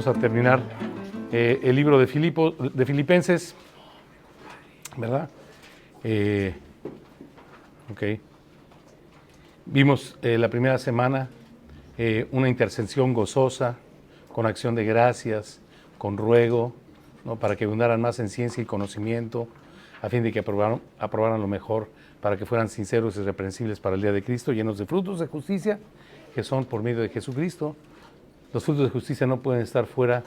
vamos a terminar el libro de Filipenses, ¿verdad? Ok. Vimos la primera semana una intercesión gozosa, con acción de gracias, con ruego, ¿no? Para que abundaran más en ciencia y conocimiento, a fin de que aprobaran lo mejor, para que fueran sinceros y irreprensibles para el día de Cristo, llenos de frutos de justicia, que son por medio de Jesucristo. Los frutos de justicia no pueden estar fuera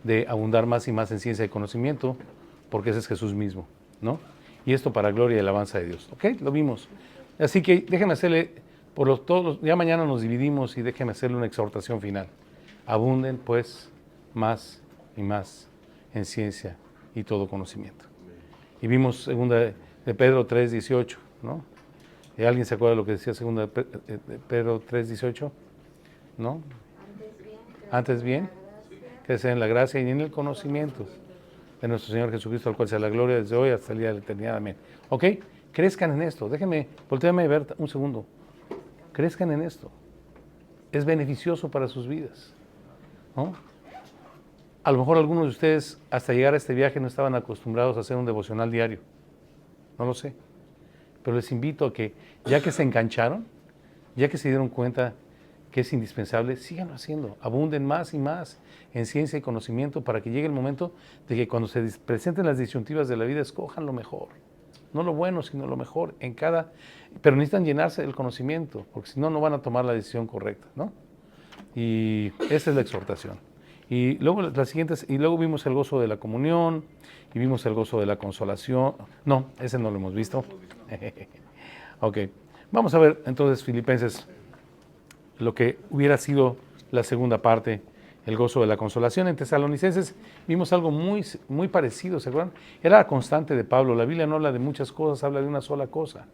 de abundar más y más en ciencia y conocimiento, porque ese es Jesús mismo, ¿no? Y esto para gloria y alabanza de Dios. ¿Ok? Lo vimos. Así que déjenme hacerle, ya mañana nos dividimos y déjenme hacerle una exhortación final. Abunden, pues, más y más en ciencia y todo conocimiento. Y vimos segunda de Pedro 3:18, ¿no? ¿Y alguien se acuerda de lo que decía segunda de Pedro 3:18? ¿No? Antes bien, que sea en la gracia y en el conocimiento de nuestro Señor Jesucristo, al cual sea la gloria desde hoy hasta el día de la eternidad. Amén. ¿Ok? Crezcan en esto. Déjenme, voltearme a ver un segundo. Crezcan en esto. Es beneficioso para sus vidas, ¿no? A lo mejor algunos de ustedes hasta llegar a este viaje no estaban acostumbrados a hacer un devocional diario. No lo sé. Pero les invito a que, ya que se engancharon, ya que se dieron cuenta que es indispensable, sigan haciendo. Abunden más y más en ciencia y conocimiento para que llegue el momento de que cuando se presenten las disyuntivas de la vida, escojan lo mejor. No lo bueno, sino lo mejor en cada... Pero necesitan llenarse del conocimiento, porque si no, no van a tomar la decisión correcta, ¿no? Y esa es la exhortación. Y luego las siguientes, y luego vimos el gozo de la comunión, y vimos el gozo de la consolación. No, ese no lo hemos visto. Ok, vamos a ver entonces Filipenses, lo que hubiera sido la segunda parte, el gozo de la consolación. En Tesalonicenses vimos algo muy parecido, ¿se acuerdan? Era la constante de Pablo. La Biblia no habla de muchas cosas, habla de una sola cosa.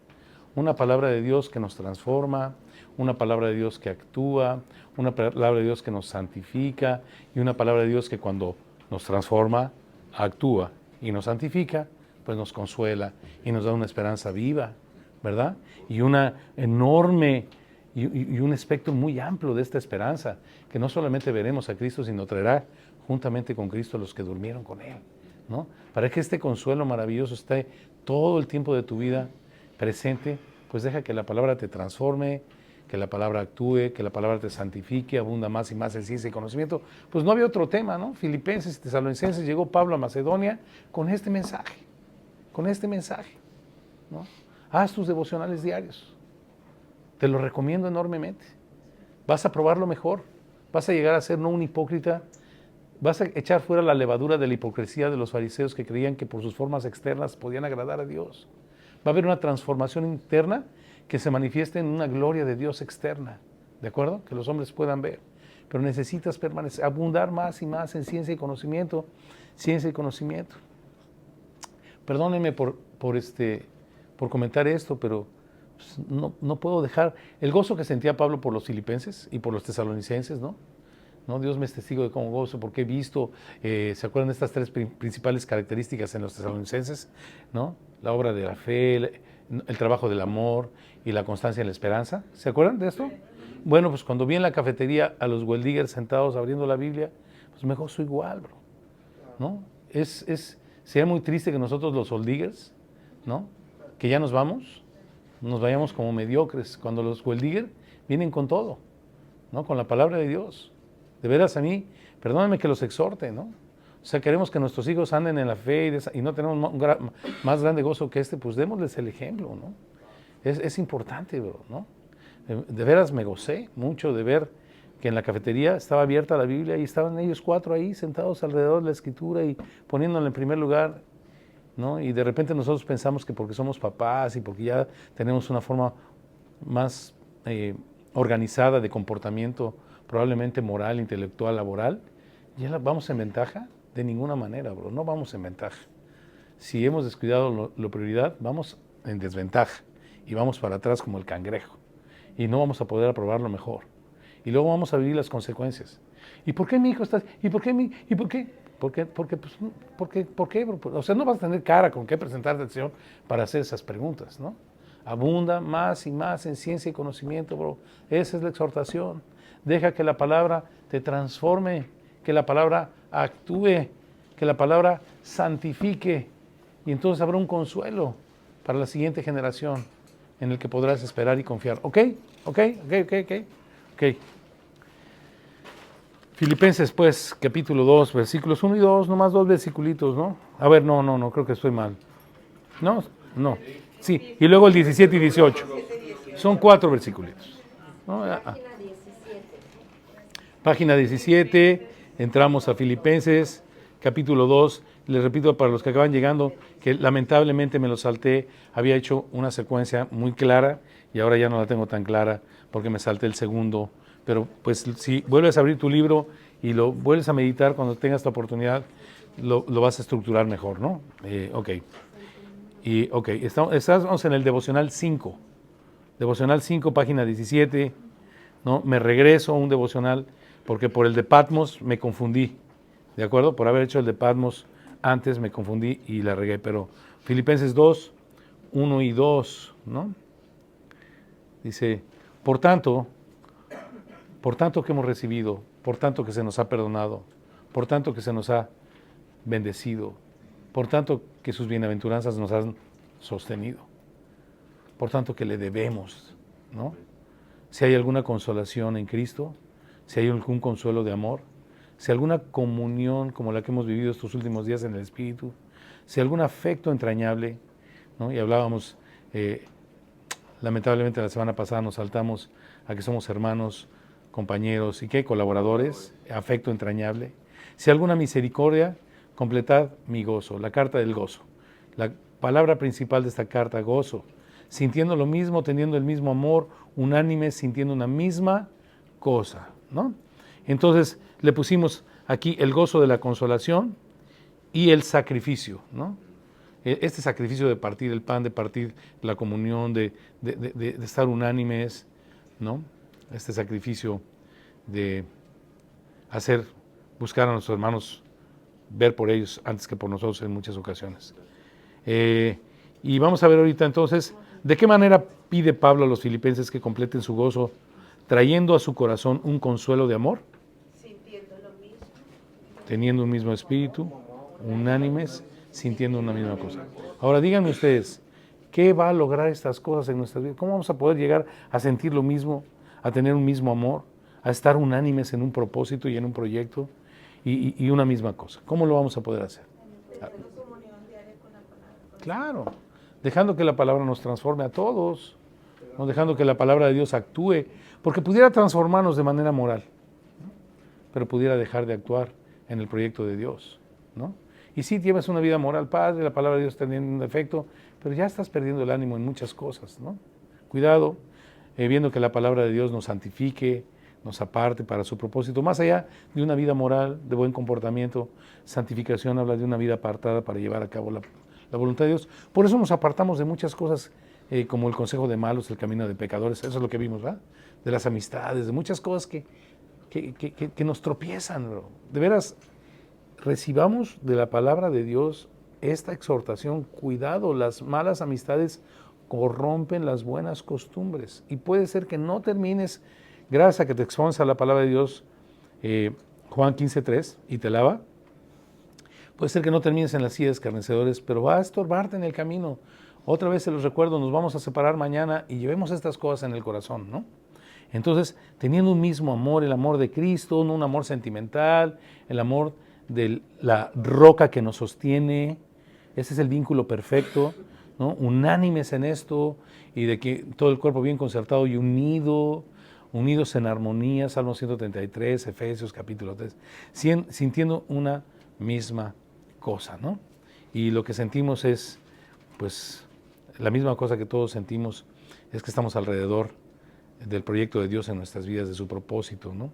Una palabra de Dios que nos transforma, una palabra de Dios que actúa, una palabra de Dios que nos santifica y una palabra de Dios que cuando nos transforma, actúa y nos santifica, pues nos consuela y nos da una esperanza viva, ¿verdad? Y una enorme y un espectro muy amplio de esta esperanza, que no solamente veremos a Cristo, sino traerá juntamente con Cristo a los que durmieron con Él, ¿no? Para que este consuelo maravilloso esté todo el tiempo de tu vida presente, pues deja que la palabra te transforme, que la palabra actúe, que la palabra te santifique, abunda más y más en ciencia y conocimiento. Pues no había otro tema, ¿no? Filipenses y Tesalonicenses, llegó Pablo a Macedonia con este mensaje, ¿no? Haz tus devocionales diarios. Te lo recomiendo enormemente. Vas a probarlo mejor. Vas a llegar a ser no un hipócrita. Vas a echar fuera la levadura de la hipocresía de los fariseos que creían que por sus formas externas podían agradar a Dios. Va a haber una transformación interna que se manifieste en una gloria de Dios externa. ¿De acuerdo? Que los hombres puedan ver. Pero necesitas permanecer, abundar más y más en ciencia y conocimiento. Ciencia y conocimiento. Perdónenme por comentar esto, pero no puedo dejar el gozo que sentía Pablo por los filipenses y por los tesalonicenses, ¿no? Dios me es testigo de cómo gozo, porque he visto, ¿se acuerdan de estas tres principales características en los tesalonicenses? ¿No? La obra de la fe, el trabajo del amor y la constancia en la esperanza. ¿Se acuerdan de esto? Bueno, pues cuando vi en la cafetería a los Well-Diggers sentados abriendo la Biblia, pues me gozo igual, bro, ¿no? Sería muy triste que nosotros los Old-Diggers, ¿no? Que ya nos vayamos como mediocres, cuando los Well-Diggers vienen con todo, ¿no? Con la palabra de Dios. De veras a mí, perdónenme que los exhorte, ¿no? O sea, queremos que nuestros hijos anden en la fe y no tenemos más grande gozo que pues démosles el ejemplo, ¿no? Es importante, bro, ¿no? De veras me gocé mucho de ver que en la cafetería estaba abierta la Biblia y estaban ellos 4 ahí sentados alrededor de la Escritura y poniéndola en primer lugar, ¿no? Y de repente nosotros pensamos que porque somos papás y porque ya tenemos una forma más organizada de comportamiento, probablemente moral, intelectual, laboral, ¿ya vamos en ventaja? De ninguna manera, bro, no vamos en ventaja. Si hemos descuidado la prioridad, vamos en desventaja y vamos para atrás como el cangrejo y no vamos a poder aprobarlo mejor. Y luego vamos a vivir las consecuencias. ¿Y por qué mi hijo está? ¿Y por qué ¿Y por qué? ¿Por qué? O sea, no vas a tener cara con qué presentarte al Señor para hacer esas preguntas, ¿no? Abunda más y más en ciencia y conocimiento, bro. Esa es la exhortación. Deja que la palabra te transforme, que la palabra actúe, que la palabra santifique. Y entonces habrá un consuelo para la siguiente generación en el que podrás esperar y confiar. ¿Ok? ¿Ok? ¿Ok? ¿Ok? ¿Ok? Ok. Filipenses, pues, capítulo 2, versículos 1 y 2, nomás 2 versiculitos, ¿no? A ver, no, creo que estoy mal. No. Sí, y luego el 17 y 18. Son 4 versículos. ¿No? Página 17, entramos a Filipenses, capítulo 2. Les repito para los que acaban llegando que lamentablemente me lo salté, había hecho una secuencia muy clara y ahora ya no la tengo tan clara porque me salté el segundo. Pero pues si vuelves a abrir tu libro y lo vuelves a meditar cuando tengas la oportunidad, lo vas a estructurar mejor, ¿no? Ok. Estamos en el devocional 5. Devocional 5, página 17. ¿No? Me regreso a un devocional porque por el de Patmos me confundí, ¿de acuerdo? Por haber hecho el de Patmos antes me confundí y la regué, pero Filipenses 2, 1 y 2, ¿no? Dice, por tanto que hemos recibido, por tanto que se nos ha perdonado, por tanto que se nos ha bendecido, por tanto que sus bienaventuranzas nos han sostenido, por tanto que le debemos, ¿no? Si hay alguna consolación en Cristo, si hay algún consuelo de amor, si alguna comunión como la que hemos vivido estos últimos días en el Espíritu, si algún afecto entrañable, ¿no? Y hablábamos, lamentablemente la semana pasada nos saltamos a que somos hermanos, compañeros y ¿qué? Colaboradores, afecto entrañable. Si alguna misericordia, completad mi gozo, la carta del gozo. La palabra principal de esta carta, gozo. Sintiendo lo mismo, teniendo el mismo amor, unánimes, sintiendo una misma cosa, ¿no? Entonces le pusimos aquí el gozo de la consolación y el sacrificio, ¿no? Este sacrificio de partir el pan, de partir la comunión, de estar unánimes, ¿no? Este sacrificio de buscar a nuestros hermanos, ver por ellos antes que por nosotros en muchas ocasiones. Y vamos a ver ahorita entonces, ¿de qué manera pide Pablo a los filipenses que completen su gozo, trayendo a su corazón un consuelo de amor? Sintiendo lo mismo. Teniendo un mismo espíritu, unánimes, sintiendo una misma cosa. Ahora díganme ustedes, ¿qué va a lograr estas cosas en nuestra vida? ¿Cómo vamos a poder llegar a sentir lo mismo, a tener un mismo amor, a estar unánimes en un propósito y en un proyecto y una misma cosa? ¿Cómo lo vamos a poder hacer? Claro, dejando que la palabra nos transforme a todos, ¿no? Dejando que la palabra de Dios actúe, porque pudiera transformarnos de manera moral, ¿no? Pero pudiera dejar de actuar en el proyecto de Dios, ¿no? Y sí llevas una vida moral, padre, la palabra de Dios teniendo un efecto, pero ya estás perdiendo el ánimo en muchas cosas, ¿no? Cuidado, viendo que la palabra de Dios nos santifique, nos aparte para su propósito, más allá de una vida moral, de buen comportamiento. Santificación habla de una vida apartada para llevar a cabo la voluntad de Dios. Por eso nos apartamos de muchas cosas, como el consejo de malos, el camino de pecadores, eso es lo que vimos, ¿verdad? De las amistades, de muchas cosas que nos tropiezan, bro. De veras, recibamos de la palabra de Dios esta exhortación, cuidado, las malas amistades corrompen las buenas costumbres y puede ser que no termines, gracias a que te expones a la palabra de Dios, Juan 15:3, y te lava. Puede ser que no termines en las silla de escarnecedores, pero va a estorbarte en el camino. Otra vez se los recuerdo, nos vamos a separar mañana y llevemos estas cosas en el corazón, ¿no? Entonces, teniendo un mismo amor, el amor de Cristo, no un amor sentimental, el amor de la roca que nos sostiene, ese es el vínculo perfecto, ¿no? Unánimes en esto y de que todo el cuerpo bien concertado y unidos en armonía, Salmo 133, Efesios capítulo 3, sintiendo una misma cosa, ¿no? Y lo que sentimos es, pues, la misma cosa que todos sentimos, es que estamos alrededor del proyecto de Dios en nuestras vidas, de su propósito, ¿no?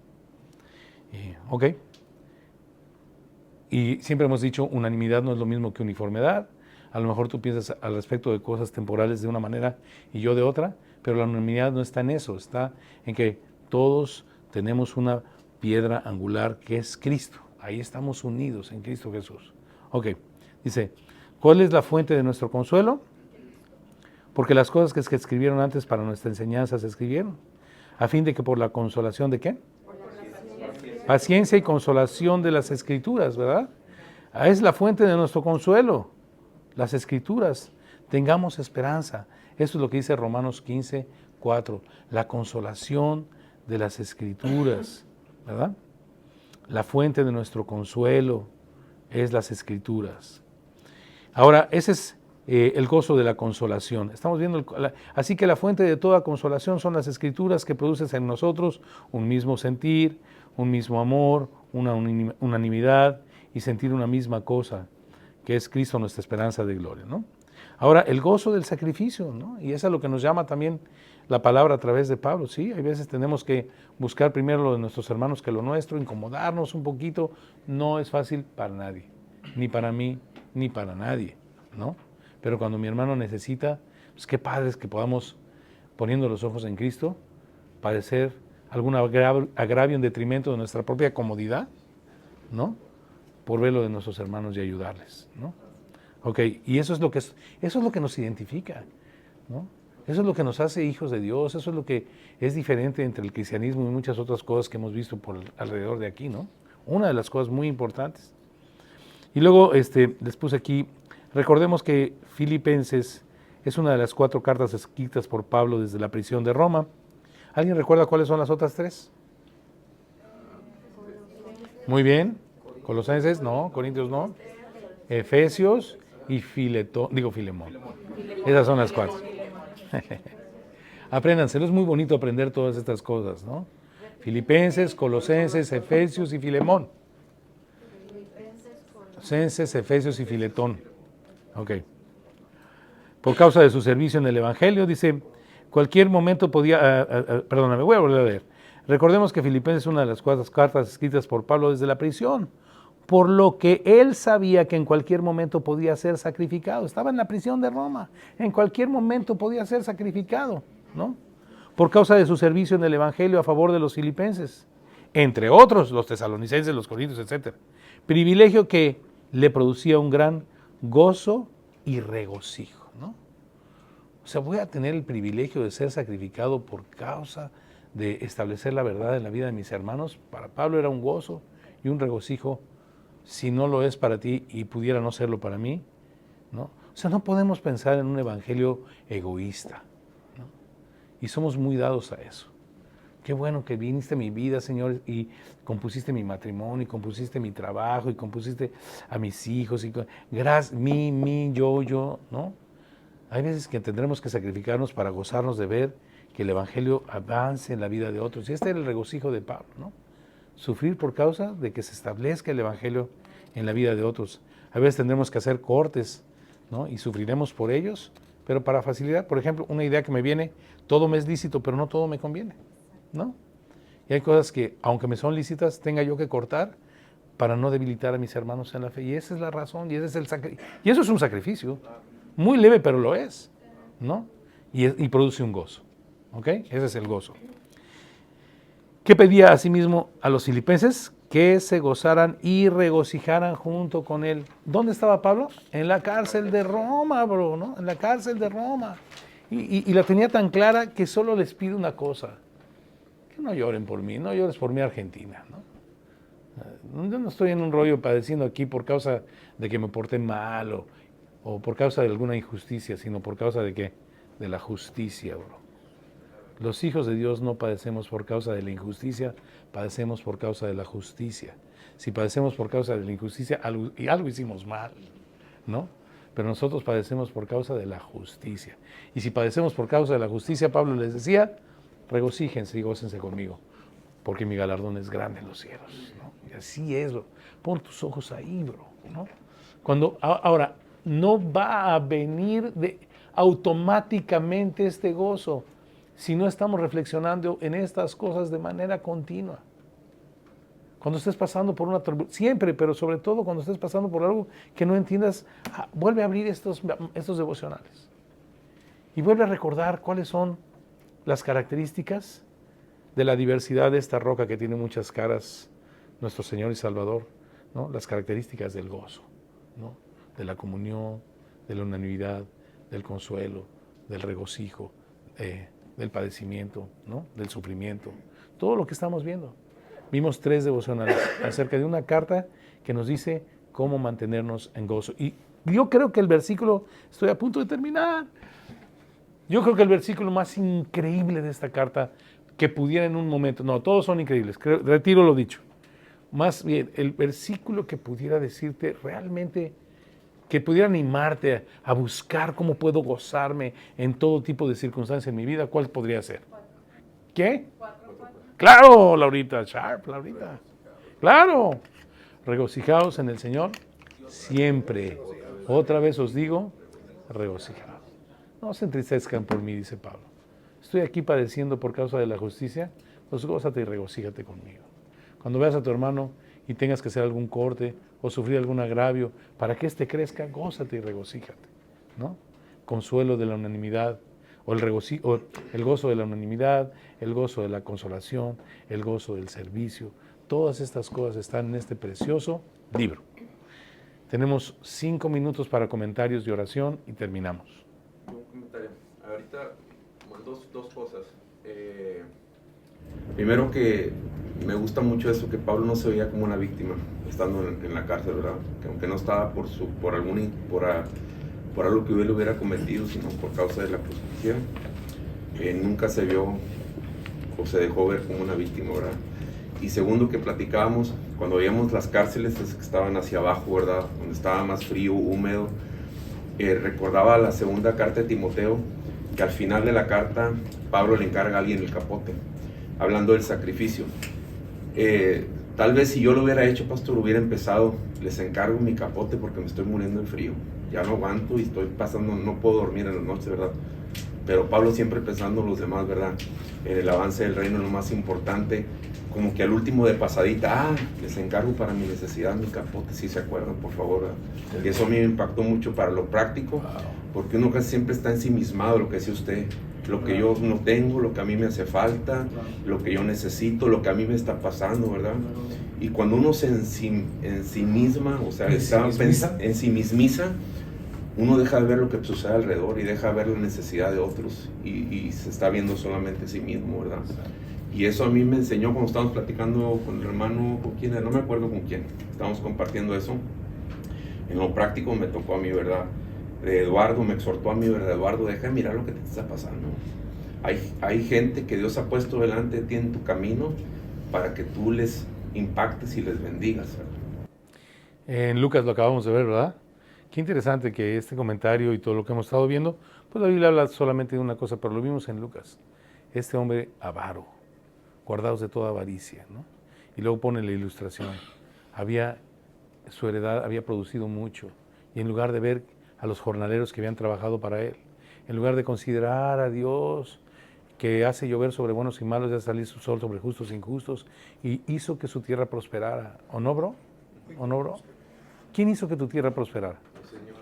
Ok. Y siempre hemos dicho, unanimidad no es lo mismo que uniformidad. A lo mejor tú piensas al respecto de cosas temporales de una manera y yo de otra, pero la unanimidad no está en eso, está en que todos tenemos una piedra angular que es Cristo. Ahí estamos unidos en Cristo Jesús. Ok, dice, ¿cuál es la fuente de nuestro consuelo? Porque las cosas que se escribieron antes para nuestra enseñanza se escribieron, a fin de que por la consolación de ¿qué? Paciencia y consolación de las Escrituras, ¿verdad? Es la fuente de nuestro consuelo, las Escrituras. Tengamos esperanza. Eso es lo que dice Romanos 15, 4. La consolación de las Escrituras, ¿verdad? La fuente de nuestro consuelo es las Escrituras. Ahora, ese es el gozo de la consolación. Estamos viendo, así que la fuente de toda consolación son las Escrituras, que producen en nosotros un mismo sentir, un mismo amor, una unanimidad y sentir una misma cosa, que es Cristo, nuestra esperanza de gloria, ¿no? Ahora, el gozo del sacrificio, ¿no? Y eso es lo que nos llama también la palabra a través de Pablo, ¿sí? Hay veces tenemos que buscar primero lo de nuestros hermanos que lo nuestro, incomodarnos un poquito. No es fácil para nadie, ni para mí, ni para nadie, ¿no? Pero cuando mi hermano necesita, pues qué padre es que podamos, poniendo los ojos en Cristo, padecer algún agravio en detrimento de nuestra propia comodidad, ¿no? Por ver lo de nuestros hermanos y ayudarles, ¿no? Ok, y eso es lo que nos identifica, ¿no? Eso es lo que nos hace hijos de Dios, eso es lo que es diferente entre el cristianismo y muchas otras cosas que hemos visto por alrededor de aquí, ¿no? Una de las cosas muy importantes. Y luego les puse aquí, recordemos que Filipenses es una de las 4 cartas escritas por Pablo desde la prisión de Roma. ¿Alguien recuerda cuáles son las otras 3? Muy bien. Colosenses, no. Corintios, no. Efesios y Filemón. Esas son las 4. Apréndanselo, es muy bonito aprender todas estas cosas, ¿no? Filipenses, Colosenses, Efesios y Filemón. Colosenses, Efesios y Filetón. Ok. Por causa de su servicio en el Evangelio, dice, cualquier momento podía... perdóname, voy a volver a leer. Recordemos que Filipenses es una de las 4 cartas escritas por Pablo desde la prisión, por lo que él sabía que en cualquier momento podía ser sacrificado. Estaba en la prisión de Roma, en cualquier momento podía ser sacrificado, ¿no? Por causa de su servicio en el Evangelio a favor de los filipenses, entre otros, los tesalonicenses, los corintios, etc. Privilegio que le producía un gran gozo y regocijo, ¿no? O sea, voy a tener el privilegio de ser sacrificado por causa de establecer la verdad en la vida de mis hermanos. Para Pablo era un gozo y un regocijo. Si no lo es para ti y pudiera no serlo para mí, ¿no? O sea, no podemos pensar en un evangelio egoísta, ¿no? Y somos muy dados a eso. Qué bueno que viniste a mi vida, Señor, y compusiste mi matrimonio, y compusiste mi trabajo, y compusiste a mis hijos, y gracias, yo, ¿no? Hay veces que tendremos que sacrificarnos para gozarnos de ver que el evangelio avance en la vida de otros. Y este era el regocijo de Pablo, ¿no? Sufrir por causa de que se establezca el evangelio en la vida de otros. A veces tendremos que hacer cortes, ¿no? Y sufriremos por ellos, pero para facilidad. Por ejemplo, una idea que me viene, todo me es lícito, pero no todo me conviene, ¿no? Y hay cosas que, aunque me son lícitas, tenga yo que cortar para no debilitar a mis hermanos en la fe. Y esa es la razón, y ese es el y eso es un sacrificio, muy leve, pero lo es, ¿no? Y produce un gozo, ¿ok? Ese es el gozo. ¿Qué pedía asimismo a los filipenses? Que se gozaran y regocijaran junto con él. ¿Dónde estaba Pablo? En la cárcel de Roma, bro, ¿no? En la cárcel de Roma. Y la tenía tan clara que solo les pido una cosa. Que no lloren por mí, no llores por mi Argentina, ¿no? Yo no estoy en un rollo padeciendo aquí por causa de que me porté mal o por causa de alguna injusticia, sino por causa de ¿qué? De la justicia, bro. Los hijos de Dios no padecemos por causa de la injusticia, padecemos por causa de la justicia. Si padecemos por causa de la injusticia, algo hicimos mal, ¿no? Pero nosotros padecemos por causa de la justicia. Y si padecemos por causa de la justicia, Pablo les decía, regocíjense y gócense conmigo, porque mi galardón es grande en los cielos, ¿no? Y así es, pon tus ojos ahí, bro, ¿no? Ahora, no va a venir automáticamente este gozo si no estamos reflexionando en estas cosas de manera continua. Cuando estés pasando por una tormenta, siempre, pero sobre todo cuando estés pasando por algo que no entiendas, vuelve a abrir estos devocionales. Y vuelve a recordar cuáles son las características de la diversidad de esta roca que tiene muchas caras, nuestro Señor y Salvador, ¿no? Las características del gozo, ¿no? De la comunión, de la unanimidad, del consuelo, del regocijo, del padecimiento, ¿no? Del sufrimiento, todo lo que estamos viendo. Vimos 3 devocionales acerca de una carta que nos dice cómo mantenernos en gozo. Y yo creo que el versículo, estoy a punto de terminar, yo creo que el versículo más increíble de esta carta que pudiera en un momento, no, todos son increíbles, retiro lo dicho, más bien el versículo que pudiera decirte realmente, que pudiera animarte a buscar cómo puedo gozarme en todo tipo de circunstancias en mi vida, ¿cuál podría ser? ¿Qué? Claro, Laurita, sharp, Laurita. Claro. Regocijaos en el Señor siempre. Otra vez os digo, regocijaos. No se entristezcan por mí, dice Pablo. Estoy aquí padeciendo por causa de la justicia, pues gózate y regocíjate conmigo. Cuando veas a tu hermano y tengas que hacer algún corte o sufrir algún agravio, para que éste crezca, gózate y regocíjate, ¿no? Consuelo de la unanimidad, o el gozo de la unanimidad, el gozo de la consolación, el gozo del servicio. Todas estas cosas están en este precioso libro. Tenemos 5 minutos para comentarios y oración y terminamos. Un comentario. Ahorita, dos cosas. Primero, que me gusta mucho eso, que Pablo no se veía como una víctima estando en la cárcel, ¿verdad? Que aunque no estaba por algo que él hubiera cometido, sino por causa de la persecución, nunca se vio o se dejó ver como una víctima, ¿verdad? Y segundo, que platicábamos, cuando veíamos las cárceles que estaban hacia abajo, ¿verdad? Donde estaba más frío, húmedo, recordaba la segunda carta de Timoteo, que al final de la carta Pablo le encarga a alguien el capote, hablando del sacrificio. Tal vez si yo lo hubiera hecho, pastor, hubiera empezado, les encargo mi capote porque me estoy muriendo de frío, ya no aguanto y estoy pasando, no puedo dormir en la noche, ¿verdad? Pero Pablo siempre pensando en los demás, ¿verdad? En el avance del reino, lo más importante, como que al último de pasadita, les encargo para mi necesidad mi capote, si se acuerdan, por favor, ¿verdad? Y eso a mí me impactó mucho para lo práctico, porque uno casi siempre está ensimismado, lo que decía usted, lo que yo no tengo, lo que a mí me hace falta, lo que yo necesito, lo que a mí me está pasando, ¿verdad? Y cuando uno se ensimisma, o sea, ensimismiza, uno deja de ver lo que sucede alrededor y deja de ver la necesidad de otros y se está viendo solamente a sí mismo, ¿verdad? Y eso a mí me enseñó cuando estábamos platicando con el hermano, ¿con quién? No me acuerdo con quién, estábamos compartiendo eso. En lo práctico me tocó a mí, ¿verdad? Eduardo me exhortó a mí, ¿verdad? Eduardo, deja de mirar lo que te está pasando. Hay gente que Dios ha puesto delante de ti en tu camino para que tú les impactes y les bendigas, ¿verdad? En Lucas lo acabamos de ver, ¿verdad? Qué interesante que este comentario y todo lo que hemos estado viendo, pues la Biblia habla solamente de una cosa, pero lo vimos en Lucas. Este hombre avaro, guardados de toda avaricia, ¿no? Y luego pone la ilustración. Su heredad había producido mucho, y en lugar de ver a los jornaleros que habían trabajado para él, en lugar de considerar a Dios que hace llover sobre buenos y malos y hace salir su sol sobre justos e injustos, y hizo que su tierra prosperara. ¿O no, bro? ¿O no, bro? ¿Quién hizo que tu tierra prosperara?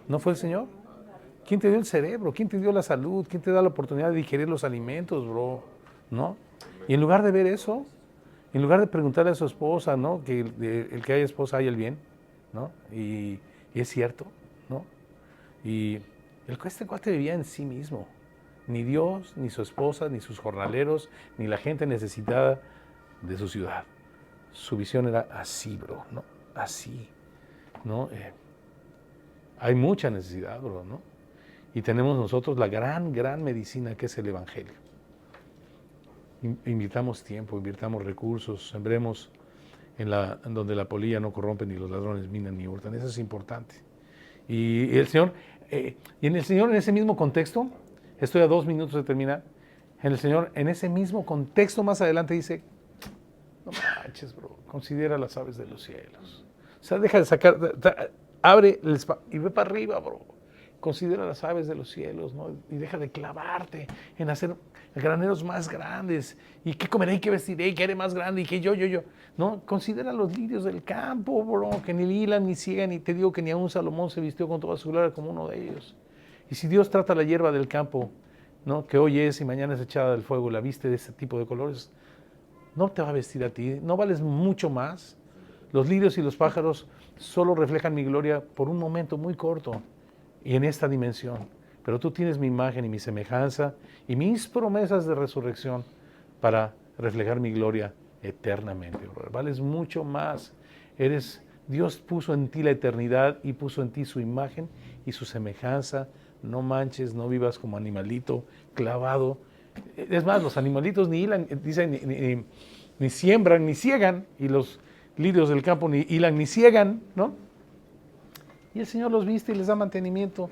¿No fue el Señor? ¿Quién te dio el cerebro? ¿Quién te dio la salud? ¿Quién te da la oportunidad de digerir los alimentos, bro? ¿No? Y en lugar de ver eso, en lugar de preguntarle a su esposa, ¿no? Que el que haya esposa haya el bien, ¿no? Y es cierto, ¿no? Y este cuate vivía en sí mismo. Ni Dios, ni su esposa, ni sus jornaleros, ni la gente necesitada de su ciudad. Su visión era así, bro, ¿no? Así, ¿no? Hay mucha necesidad, bro, ¿no? Y tenemos nosotros la gran medicina que es el Evangelio. Invirtamos tiempo, invirtamos recursos, sembremos en donde la polilla no corrompe, ni los ladrones minan ni hurtan. Eso es importante. Y el Señor, en ese mismo contexto, estoy a 2 minutos de terminar, el Señor en ese mismo contexto más adelante dice, no manches, bro, considera las aves de los cielos. O sea, deja de sacar, abre el espacio y ve para arriba, bro. Considera las aves de los cielos, ¿no? Y deja de clavarte en hacer graneros más grandes. ¿Y qué comeré y qué vestiré y qué haré más grande y qué yo? ¿No? Considera los lirios del campo, bro, que ni hilan ni ciegan, y te digo que ni aun Salomón se vistió con toda su gloria como uno de ellos. Y si Dios trata la hierba del campo, ¿no? Que hoy es y mañana es echada del fuego, la viste de ese tipo de colores, no te va a vestir a ti, no vales mucho más. Los lirios y los pájaros solo reflejan mi gloria por un momento muy corto y en esta dimensión. Pero tú tienes mi imagen y mi semejanza y mis promesas de resurrección para reflejar mi gloria eternamente, brother. Vales mucho más. Dios puso en ti la eternidad y puso en ti su imagen y su semejanza. No manches, no vivas como animalito clavado. Es más, los animalitos ni hilan, dicen, ni siembran, ni ciegan, y los lirios del campo ni hilan, ni ciegan, ¿no? Y el Señor los viste y les da mantenimiento.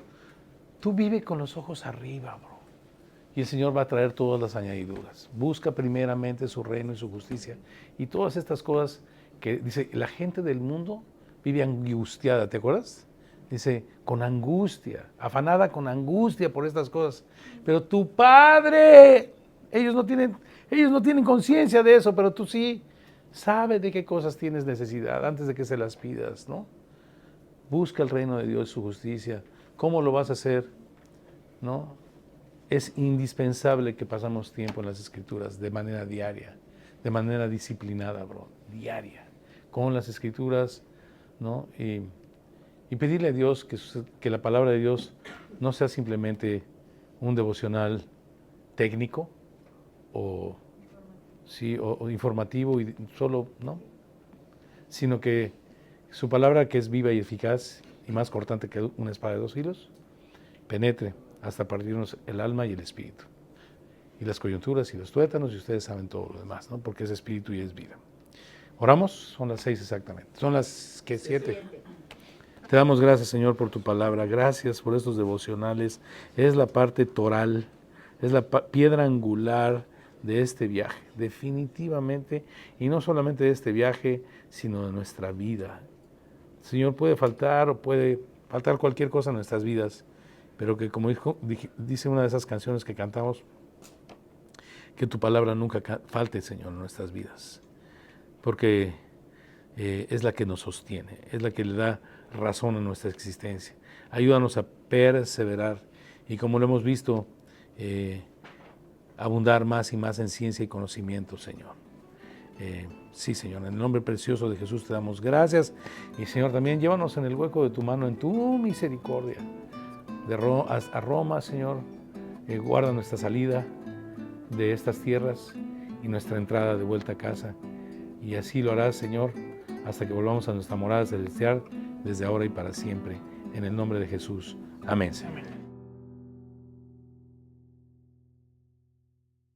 Tú vive con los ojos arriba, bro. Y el Señor va a traer todas las añadiduras. Busca primeramente su reino y su justicia. Y todas estas cosas que dice, la gente del mundo vive angustiada, ¿te acuerdas? Dice, con angustia, afanada con angustia por estas cosas. Pero tu Padre, ellos no tienen conciencia de eso, pero tú sí sabes de qué cosas tienes necesidad antes de que se las pidas, ¿no? Busca el reino de Dios y su justicia. ¿Cómo lo vas a hacer? ¿No? Es indispensable que pasamos tiempo en las Escrituras de manera diaria, de manera disciplinada, bro, diaria, con las Escrituras, ¿no? Y pedirle a Dios que la palabra de Dios no sea simplemente un devocional técnico o informativo y solo, ¿no? Sino que su palabra, que es viva y eficaz y más cortante que una espada de 2 filos, penetre hasta partirnos el alma y el espíritu, y las coyunturas y los tuétanos, y ustedes saben todo lo demás, ¿no? Porque es espíritu y es vida. ¿Oramos? Son las 6 exactamente. Son las, ¿qué? 7. Te damos gracias, Señor, por tu palabra. Gracias por estos devocionales. Es la parte toral, es la piedra angular de este viaje, definitivamente, y no solamente de este viaje, sino de nuestra vida. Señor, puede faltar o puede faltar cualquier cosa en nuestras vidas, pero que, como dice una de esas canciones que cantamos, que tu palabra nunca falte, Señor, en nuestras vidas, porque es la que nos sostiene, es la que le da razón a nuestra existencia. Ayúdanos a perseverar y, como lo hemos visto, abundar más y más en ciencia y conocimiento, Señor. Sí, Señor, en el nombre precioso de Jesús te damos gracias. Y, Señor, también llévanos en el hueco de tu mano, en tu misericordia, a Roma, Señor. Guarda nuestra salida de estas tierras y nuestra entrada de vuelta a casa. Y así lo harás, Señor, hasta que volvamos a nuestra morada celestial, desde ahora y para siempre. En el nombre de Jesús. Amén, Señor.